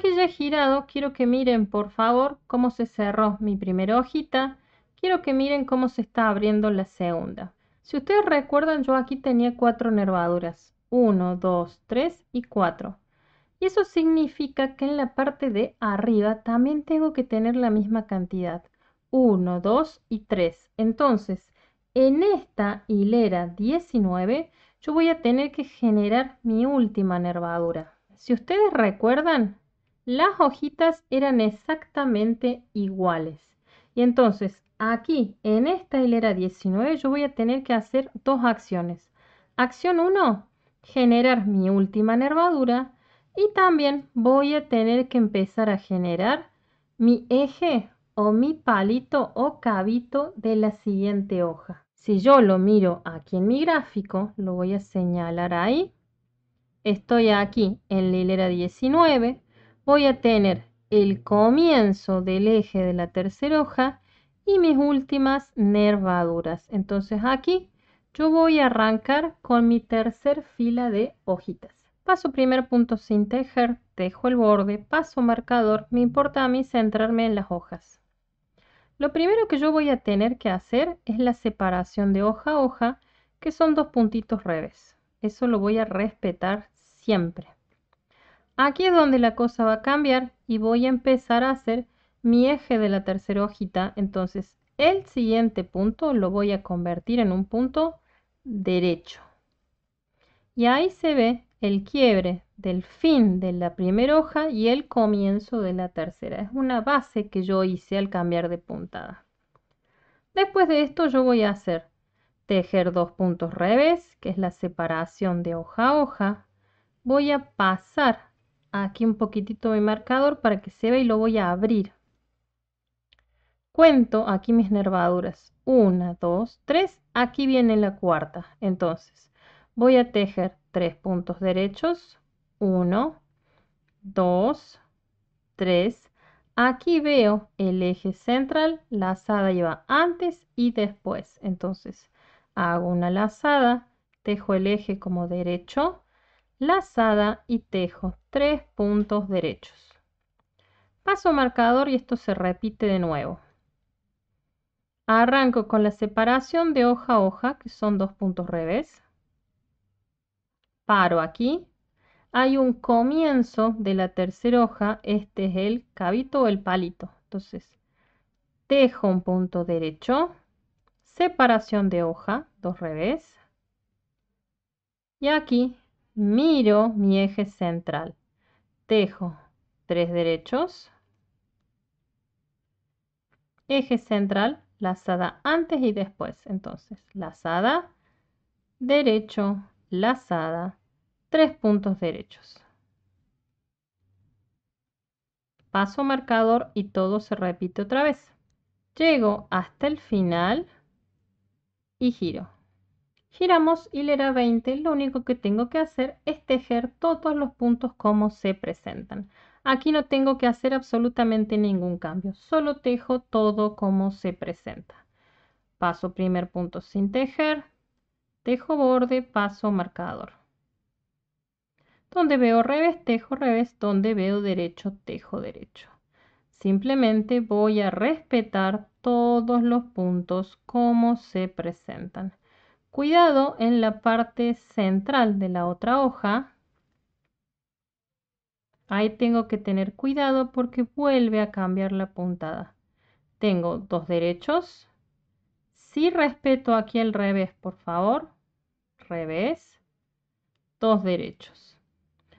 Aquí ya he girado, quiero que miren por favor cómo se cerró mi primera hojita. Quiero que miren cómo se está abriendo la segunda. Si ustedes recuerdan, yo aquí tenía 4 nervaduras. 1, 2, 3 y 4. Y eso significa que en la parte de arriba también tengo que tener la misma cantidad. 1, 2 y 3. Entonces, en esta hilera 19, yo voy a tener que generar mi última nervadura. Si ustedes recuerdan, las hojitas eran exactamente iguales. Y entonces, aquí, en esta hilera 19, yo voy a tener que hacer dos acciones. Acción 1, generar mi última nervadura. Y también voy a tener que empezar a generar mi eje o mi palito o cabito de la siguiente hoja. Si yo lo miro aquí en mi gráfico, lo voy a señalar ahí. Estoy aquí en la hilera 19. Voy a tener el comienzo del eje de la tercera hoja y mis últimas nervaduras. Entonces aquí yo voy a arrancar con mi tercer fila de hojitas. Paso primer punto sin tejer, tejo el borde, paso marcador. Me importa a mí centrarme en las hojas. Lo primero que yo voy a tener que hacer es la separación de hoja a hoja, que son 2 puntitos revés. Eso lo voy a respetar siempre. Aquí es donde la cosa va a cambiar y voy a empezar a hacer mi eje de la tercera hojita. Entonces, el siguiente punto lo voy a convertir en un punto derecho. Y ahí se ve el quiebre del fin de la primera hoja y el comienzo de la tercera. Es una base que yo hice al cambiar de puntada. Después de esto yo voy a hacer tejer 2 puntos revés, que es la separación de hoja a hoja. Voy a pasar aquí un poquitito mi marcador para que se vea y lo voy a abrir. Cuento aquí mis nervaduras. 1, 2, 3. Aquí viene la cuarta. Entonces voy a tejer 3 puntos derechos. 1, 2, 3. Aquí veo el eje central, lazada lleva antes y después. Entonces hago una lazada, tejo el eje como derecho, lazada y tejo 3 puntos derechos. Paso marcador y esto se repite de nuevo. Arranco con la separación de hoja a hoja, que son 2 puntos revés. Paro aquí. Hay un comienzo de la tercera hoja, este es el cabito o el palito. Entonces, tejo un punto derecho, separación de hoja, 2 revés. Y aquí miro mi eje central. Tejo 3 derechos. Eje central, lazada antes y después. Entonces, lazada, derecho, lazada, 3 puntos derechos. Paso marcador y todo se repite otra vez. Llego hasta el final y giro. Giramos hilera 20, lo único que tengo que hacer es tejer todos los puntos como se presentan. Aquí no tengo que hacer absolutamente ningún cambio, solo tejo todo como se presenta. Paso primer punto sin tejer, tejo borde, paso marcador. Donde veo revés, tejo revés, donde veo derecho, tejo derecho. Simplemente voy a respetar todos los puntos como se presentan. Cuidado en la parte central de la otra hoja. Ahí tengo que tener cuidado porque vuelve a cambiar la puntada. Tengo 2 derechos. Sí respeto aquí el revés, por favor. Revés. 2 derechos.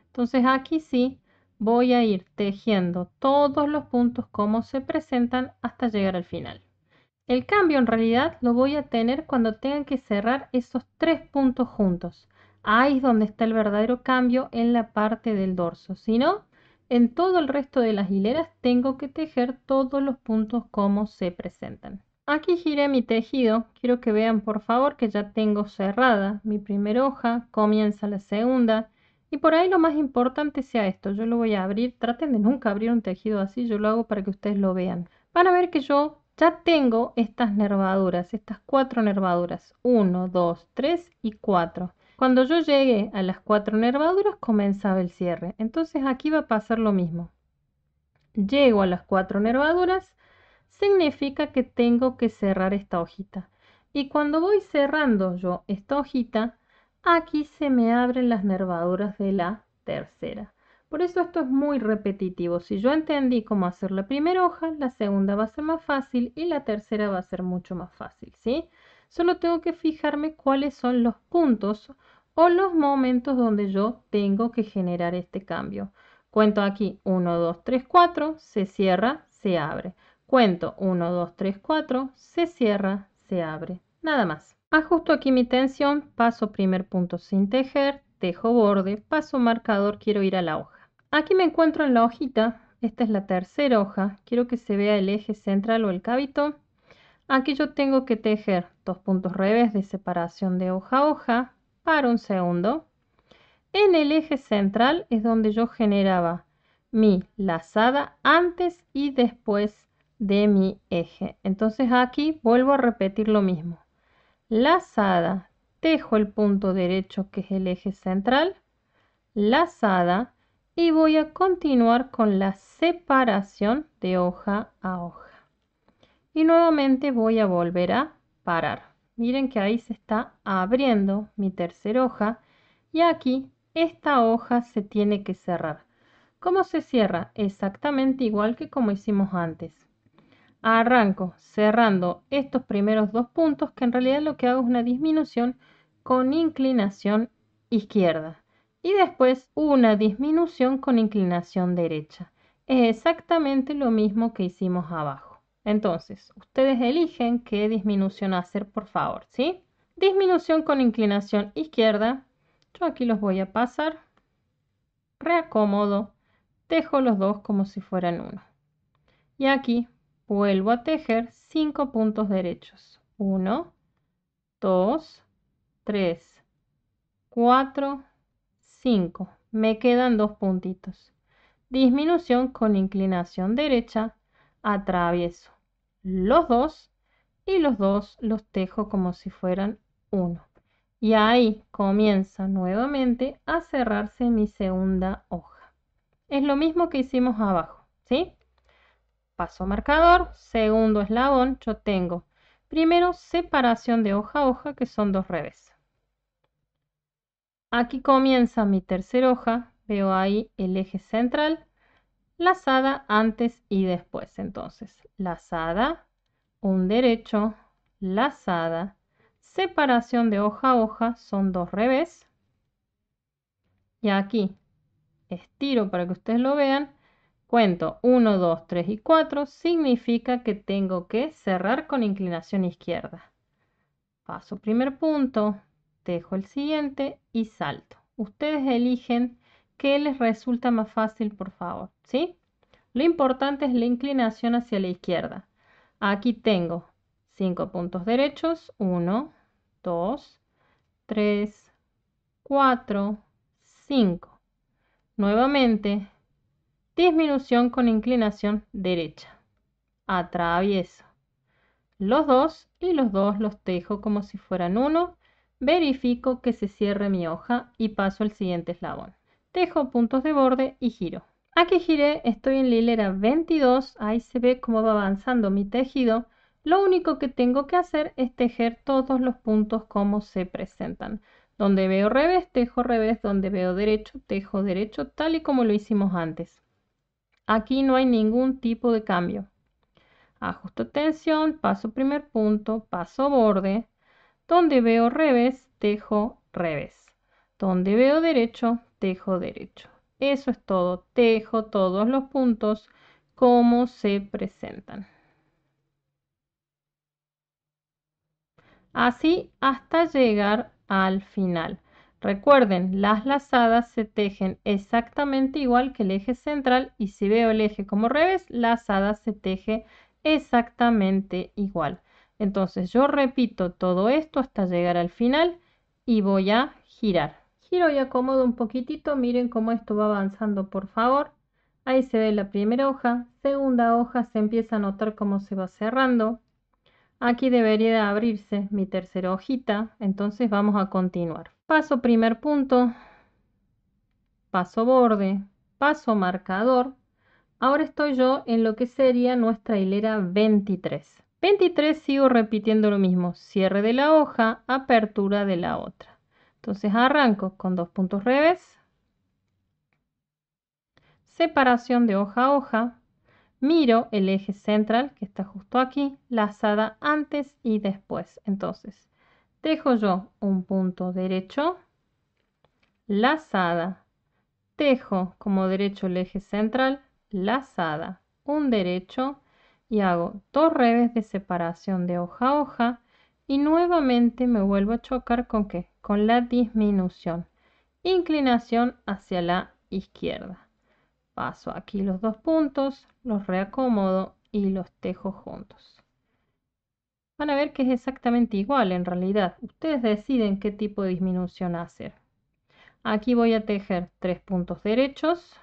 Entonces aquí sí voy a ir tejiendo todos los puntos como se presentan hasta llegar al final. El cambio en realidad lo voy a tener cuando tengan que cerrar esos 3 puntos juntos. Ahí es donde está el verdadero cambio en la parte del dorso. Si no, en todo el resto de las hileras tengo que tejer todos los puntos como se presentan. Aquí giré mi tejido. Quiero que vean por favor que ya tengo cerrada mi primera hoja. Comienza la segunda. Y por ahí lo más importante sea esto. Yo lo voy a abrir. Traten de nunca abrir un tejido así. Yo lo hago para que ustedes lo vean. Van a ver que yo ya tengo estas nervaduras, estas 4 nervaduras. 1, 2, 3 y 4. Cuando yo llegué a las 4 nervaduras comenzaba el cierre. Entonces aquí va a pasar lo mismo. llego a las 4 nervaduras, significa que tengo que cerrar esta hojita. Y cuando voy cerrando yo esta hojita, aquí se me abren las nervaduras de la tercera. Por eso esto es muy repetitivo. Si yo entendí cómo hacer la primera hoja, la segunda va a ser más fácil y la tercera va a ser mucho más fácil, ¿sí? Solo tengo que fijarme cuáles son los puntos o los momentos donde yo tengo que generar este cambio. Cuento aquí 1, 2, 3, 4, se cierra, se abre. Cuento 1, 2, 3, 4, se cierra, se abre. Nada más. Ajusto aquí mi tensión, paso primer punto sin tejer, tejo borde, paso marcador, quiero ir a la hoja. Aquí me encuentro en la hojita, esta es la tercera hoja, quiero que se vea el eje central o el cavito. Aquí yo tengo que tejer 2 puntos revés de separación de hoja a hoja, para un segundo. En el eje central es donde yo generaba mi lazada antes y después de mi eje. Entonces aquí vuelvo a repetir lo mismo. Lazada, tejo el punto derecho que es el eje central, lazada y voy a continuar con la separación de hoja a hoja. Y nuevamente voy a volver a parar. Miren que ahí se está abriendo mi tercera hoja y aquí esta hoja se tiene que cerrar. ¿Cómo se cierra? Exactamente igual que como hicimos antes. Arranco cerrando estos primeros 2 puntos, que en realidad lo que hago es una disminución con inclinación izquierda. Y después una disminución con inclinación derecha. Es exactamente lo mismo que hicimos abajo. Entonces, ustedes eligen qué disminución hacer, por favor, ¿sí? Disminución con inclinación izquierda. Yo aquí los voy a pasar. Reacomodo. Tejo los dos como si fueran uno. Y aquí vuelvo a tejer 5 puntos derechos. 1, 2, 3, 4, 5. Me quedan 2 puntitos. Disminución con inclinación derecha. Atravieso los dos y los dos los tejo como si fueran uno. Y ahí comienza nuevamente a cerrarse mi segunda hoja. Es lo mismo que hicimos abajo, ¿sí? Paso marcador, segundo eslabón, yo tengo primero separación de hoja a hoja, que son 2 revés. Aquí comienza mi tercera hoja, veo ahí el eje central, lazada antes y después. Entonces, lazada, un derecho, lazada, separación de hoja a hoja, son 2 revés. Y aquí estiro para que ustedes lo vean. Cuento 1, 2, 3 y 4, significa que tengo que cerrar con inclinación izquierda. Paso primer punto, tejo el siguiente y salto. Ustedes eligen qué les resulta más fácil, por favor, ¿sí? Lo importante es la inclinación hacia la izquierda. Aquí tengo 5 puntos derechos, 1, 2, 3, 4, 5. Nuevamente, disminución con inclinación derecha. Atravieso los dos y los dos los tejo como si fueran uno. Verifico que se cierre mi hoja y paso al siguiente eslabón. Tejo puntos de borde y giro. Aquí giré, estoy en la hilera 22. Ahí se ve cómo va avanzando mi tejido. Lo único que tengo que hacer es tejer todos los puntos como se presentan. Donde veo revés, tejo revés. Donde veo derecho, tejo derecho, tal y como lo hicimos antes. Aquí no hay ningún tipo de cambio. Ajusto tensión, paso primer punto, paso borde. Donde veo revés, tejo revés. Donde veo derecho, tejo derecho. Eso es todo. Tejo todos los puntos como se presentan. Así hasta llegar al final. Recuerden, las lazadas se tejen exactamente igual que el eje central y si veo el eje como revés, lazada se teje exactamente igual. Entonces yo repito todo esto hasta llegar al final y voy a girar. Giro y acomodo un poquitito, miren cómo esto va avanzando, por favor. Ahí se ve la primera hoja, segunda hoja, se empieza a notar cómo se va cerrando. Aquí debería de abrirse mi tercera hojita, entonces vamos a continuar. Paso primer punto, paso borde, paso marcador, Ahora estoy yo en lo que sería nuestra hilera 23. 23 sigo repitiendo lo mismo, cierre de la hoja, apertura de la otra. Entonces arranco con 2 puntos revés, separación de hoja a hoja, miro el eje central que está justo aquí, lazada antes y después. Entonces dejo yo un punto derecho, lazada, tejo como derecho el eje central, lazada, un derecho y hago 2 revés de separación de hoja a hoja y nuevamente me vuelvo a chocar con ¿qué? Con la disminución, inclinación hacia la izquierda. Paso aquí los 2 puntos, los reacomodo y los tejo juntos. Van a ver que es exactamente igual en realidad. Ustedes deciden qué tipo de disminución hacer. Aquí voy a tejer 3 puntos derechos.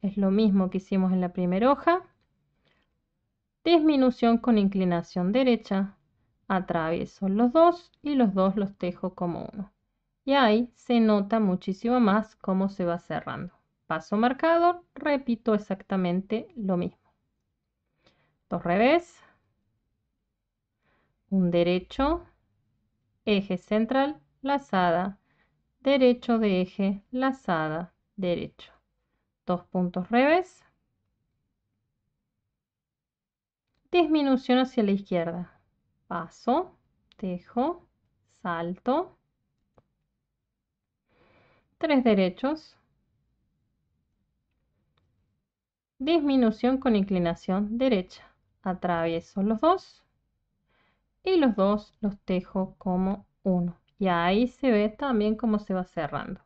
Es lo mismo que hicimos en la primera hoja. Disminución con inclinación derecha. Atravieso los dos y los dos los tejo como uno. Y ahí se nota muchísimo más cómo se va cerrando. Paso marcador, repito exactamente lo mismo. 2 revés, un derecho, eje central, lazada, derecho de eje, lazada, derecho. 2 puntos revés, disminución hacia la izquierda. Paso, tejo, salto, 3 derechos, disminución con inclinación derecha. Atravieso los dos y los dos los tejo como uno. Y ahí se ve también cómo se va cerrando.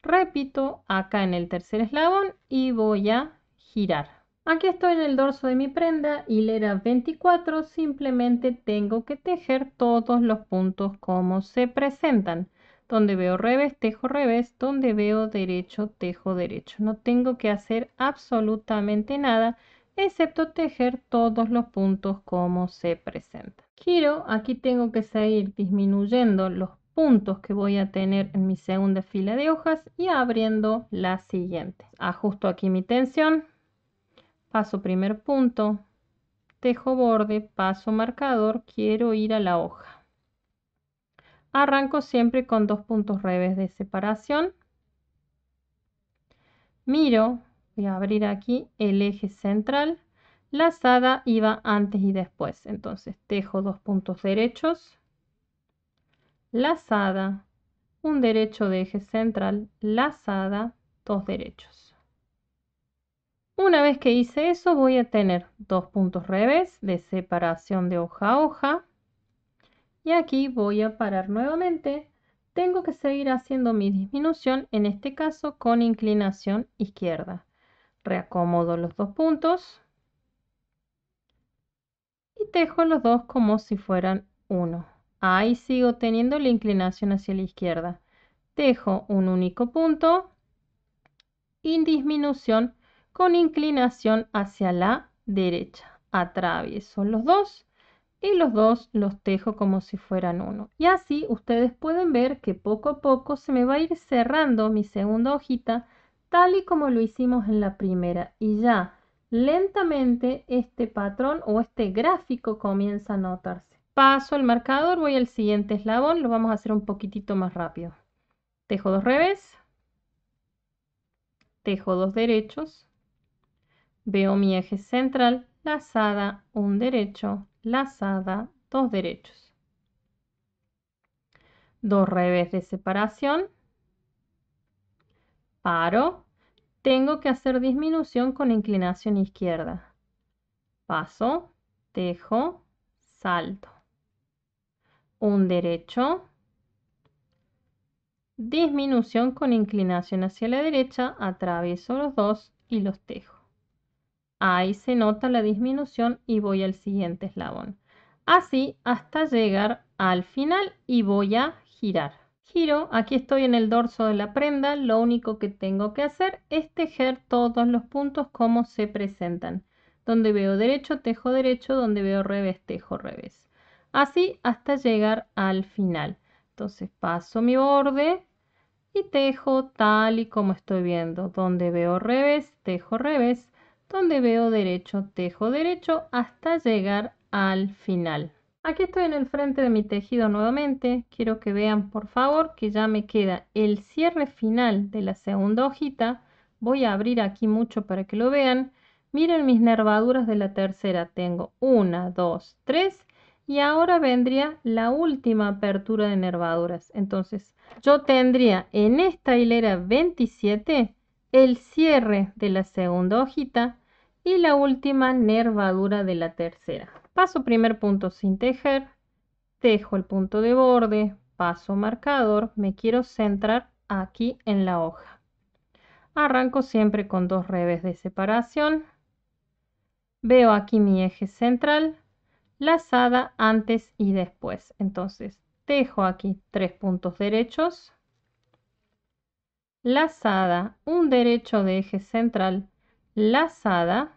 Repito acá en el tercer eslabón y voy a girar. Aquí estoy en el dorso de mi prenda, hilera 24, simplemente tengo que tejer todos los puntos como se presentan. Donde veo revés, tejo revés, donde veo derecho, tejo derecho. No tengo que hacer absolutamente nada, excepto tejer todos los puntos como se presentan. Giro, aquí tengo que seguir disminuyendo los puntos que voy a tener en mi segunda fila de hojas y abriendo la siguiente. Ajusto aquí mi tensión. Paso primer punto, tejo borde, paso marcador, quiero ir a la hoja. Arranco siempre con 2 puntos revés de separación. Miro, voy a abrir aquí el eje central. Lazada iba antes y después, entonces tejo 2 puntos derechos. Lazada, un derecho de eje central, lazada, 2 derechos. Una vez que hice eso, voy a tener 2 puntos revés de separación de hoja a hoja. Y aquí voy a parar nuevamente. Tengo que seguir haciendo mi disminución, en este caso con inclinación izquierda. Reacomodo los 2 puntos y tejo los dos como si fueran uno. Ahí sigo teniendo la inclinación hacia la izquierda. Tejo un único punto y disminución con inclinación hacia la derecha. Atravieso los dos y los dos los tejo como si fueran uno. Y así ustedes pueden ver que poco a poco se me va a ir cerrando mi segunda hojita tal y como lo hicimos en la primera. Y ya lentamente este patrón o este gráfico comienza a notarse. Paso el marcador, voy al siguiente eslabón, lo vamos a hacer un poquitito más rápido. Tejo 2 revés. Tejo 2 derechos, veo mi eje central, lazada, un derecho, lazada, 2 derechos. 2 revés de separación, paro, tengo que hacer disminución con inclinación izquierda. Paso, tejo, salto. Un derecho, disminución con inclinación hacia la derecha, atravieso los dos y los tejo. Ahí se nota la disminución y voy al siguiente eslabón. Así hasta llegar al final y voy a girar. Giro, aquí estoy en el dorso de la prenda, lo único que tengo que hacer es tejer todos los puntos como se presentan. Donde veo derecho, donde veo revés, tejo revés. Así hasta llegar al final. Entonces paso mi borde y tejo tal y como estoy viendo. Donde veo revés, tejo revés. donde veo derecho, tejo derecho hasta llegar al final. Aquí estoy en el frente de mi tejido nuevamente. Quiero que vean por favor que ya me queda el cierre final de la segunda hojita. Voy a abrir aquí mucho para que lo vean. Miren mis nervaduras de la tercera. Tengo 1, 2, 3 y ahora vendría la última apertura de nervaduras. Entonces yo tendría en esta hilera 27 el cierre de la segunda hojita y la última nervadura de la tercera. Paso primer punto sin tejer, tejo el punto de borde, paso marcador, me quiero centrar aquí en la hoja. Arranco siempre con 2 revés de separación. Veo aquí mi eje central, lazada antes y después. Entonces, tejo aquí 3 puntos derechos, lazada, un derecho de eje central, lazada,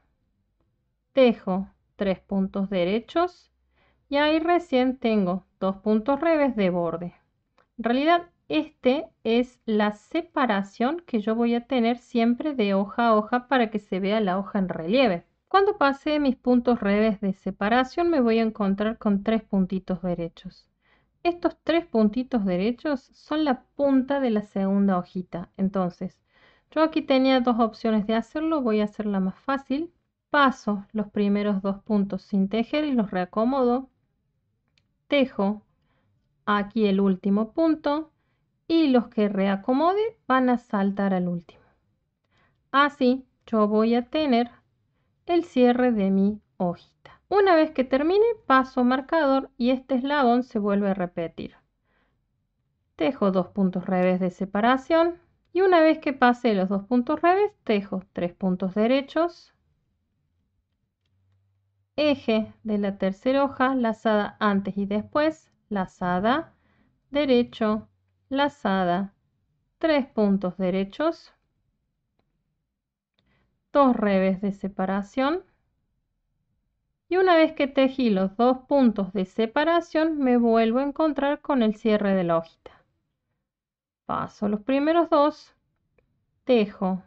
tejo 3 puntos derechos y ahí recién tengo 2 puntos revés de borde. En realidad, este es la separación que yo voy a tener siempre de hoja a hoja para que se vea la hoja en relieve. Cuando pase mis puntos revés de separación me voy a encontrar con 3 puntitos derechos. Estos 3 puntitos derechos son la punta de la segunda hojita. Entonces, yo aquí tenía 2 opciones de hacerlo, voy a hacerla más fácil. Paso los primeros 2 puntos sin tejer y los reacomodo. Tejo aquí el último punto y los que reacomode van a saltar al último. Así yo voy a tener el cierre de mi hojita. Una vez que termine, paso marcador y este eslabón se vuelve a repetir. Tejo 2 puntos revés de separación y una vez que pase los 2 puntos revés, tejo 3 puntos derechos, eje de la tercera hoja, lazada antes y después, lazada, derecho, lazada, 3 puntos derechos, 2 revés de separación y una vez que tejí los 2 puntos de separación me vuelvo a encontrar con el cierre de la hojita. Paso los primeros 2, tejo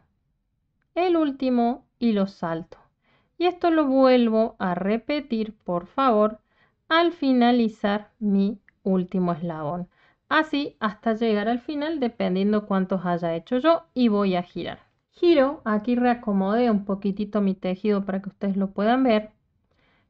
el último y lo salto. Y esto lo vuelvo a repetir, por favor, al finalizar mi último eslabón. Así hasta llegar al final, dependiendo cuántos haya hecho yo, y voy a girar. Giro, aquí reacomodé un poquitito mi tejido para que ustedes lo puedan ver.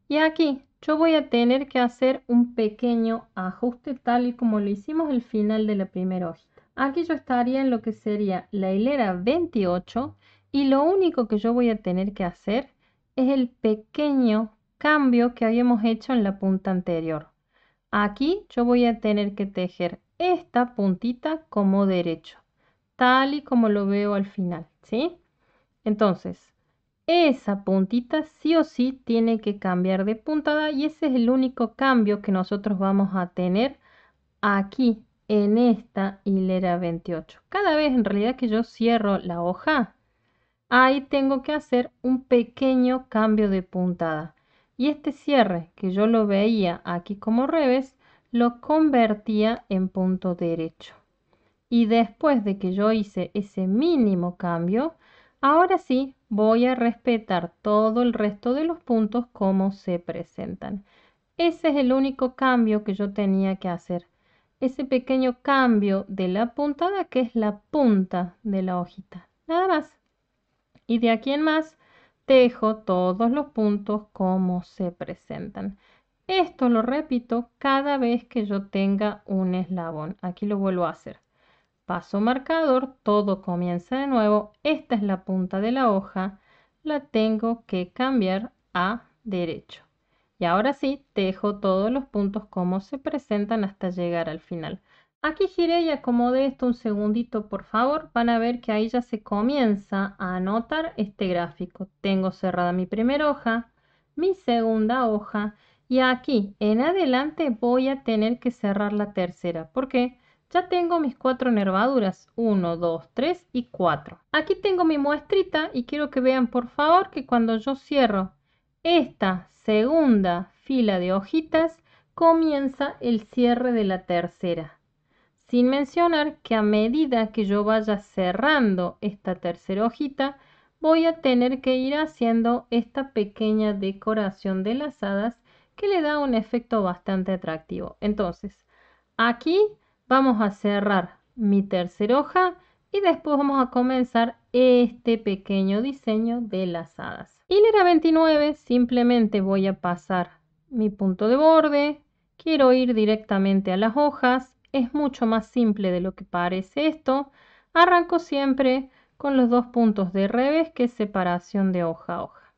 Y aquí yo voy a tener que hacer un pequeño ajuste tal y como lo hicimos al final de la primera hojita. Aquí yo estaría en lo que sería la hilera 28 y lo único que yo voy a tener que hacer es el pequeño cambio que habíamos hecho en la punta anterior. Aquí yo voy a tener que tejer esta puntita como derecho, tal y como lo veo al final, ¿sí? Entonces, esa puntita sí o sí tiene que cambiar de puntada y ese es el único cambio que nosotros vamos a tener aquí en esta hilera 28. Cada vez en realidad que yo cierro la hoja, ahí tengo que hacer un pequeño cambio de puntada. Y este cierre que yo lo veía aquí como revés, lo convertía en punto derecho. Y después de que yo hice ese mínimo cambio, ahora sí voy a respetar todo el resto de los puntos como se presentan. Ese es el único cambio que yo tenía que hacer. Ese pequeño cambio de la puntada que es la punta de la hojita. Nada más. Y de aquí en más tejo todos los puntos como se presentan. Esto lo repito cada vez que yo tenga un eslabón. Aquí lo vuelvo a hacer. Paso marcador, todo comienza de nuevo. Esta es la punta de la hoja. La tengo que cambiar a derecho. Y ahora sí, tejo todos los puntos como se presentan hasta llegar al final. Aquí giré y acomodé esto un segundito, por favor. Van a ver que ahí ya se comienza a anotar este gráfico. Tengo cerrada mi primera hoja, mi segunda hoja y aquí en adelante voy a tener que cerrar la tercera. ¿Por qué? Ya tengo mis 4 nervaduras, 1, 2, 3 y 4. Aquí tengo mi muestrita y quiero que vean por favor que cuando yo cierro esta segunda fila de hojitas, comienza el cierre de la tercera. Sin mencionar que a medida que yo vaya cerrando esta tercera hojita, voy a tener que ir haciendo esta pequeña decoración de lazadas que le da un efecto bastante atractivo. Entonces, aquí vamos a cerrar mi tercera hoja y después vamos a comenzar este pequeño diseño de lazadas. Hilera 29, simplemente voy a pasar mi punto de borde. Quiero ir directamente a las hojas. Es mucho más simple de lo que parece esto. Arranco siempre con los dos puntos de revés, que es separación de hoja a hoja.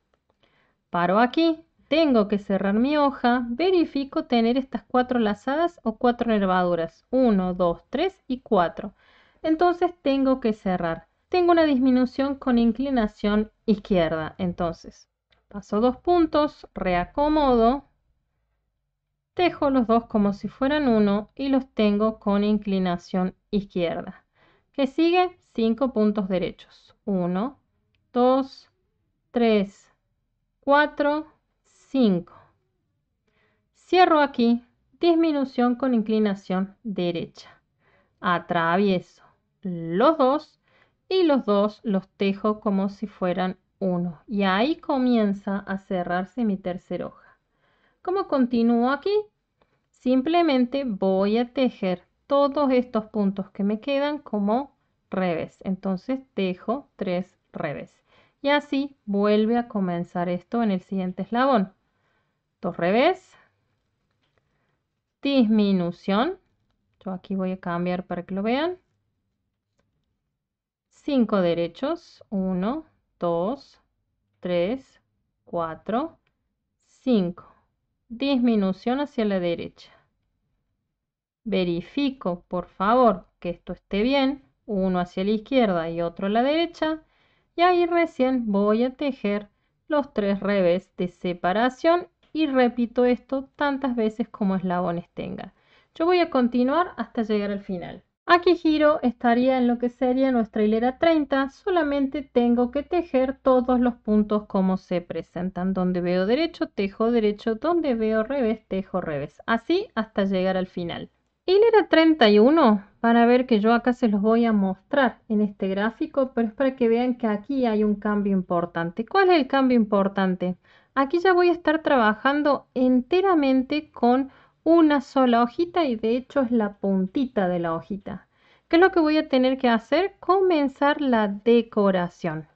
Paro aquí. Tengo que cerrar mi hoja, verifico tener estas 4 lazadas o 4 nervaduras, 1, 2, 3 y 4. Entonces tengo que cerrar. Tengo una disminución con inclinación izquierda, entonces paso 2 puntos, reacomodo, tejo los dos como si fueran uno y los tengo con inclinación izquierda. ¿Qué sigue? 5 puntos derechos, 1, 2, 3, 4, 5. Cierro aquí, disminución con inclinación derecha. Atravieso los dos y los dos los tejo como si fueran uno. Y ahí comienza a cerrarse mi tercera hoja. ¿Cómo continúo aquí? Simplemente voy a tejer todos estos puntos que me quedan como revés. Entonces tejo 3 revés. Y así vuelve a comenzar esto en el siguiente eslabón. 2 revés, disminución, yo aquí voy a cambiar para que lo vean, 5 derechos, 1, 2, 3, 4, 5, disminución hacia la derecha. Verifico, por favor, que esto esté bien, uno hacia la izquierda y otro a la derecha, y ahí recién voy a tejer los 3 revés de separación y repito esto tantas veces como eslabones tenga. Yo voy a continuar hasta llegar al final. Aquí giro, estaría en lo que sería nuestra hilera 30, solamente tengo que tejer todos los puntos como se presentan. Donde veo derecho, tejo derecho, donde veo revés, tejo revés. Así hasta llegar al final. Hilera 31, para ver que yo acá se los voy a mostrar en este gráfico, pero es para que vean que aquí hay un cambio importante. ¿Cuál es el cambio importante? Aquí ya voy a estar trabajando enteramente con una sola hojita y de hecho es la puntita de la hojita. ¿Qué es lo que voy a tener que hacer? Comenzar la decoración.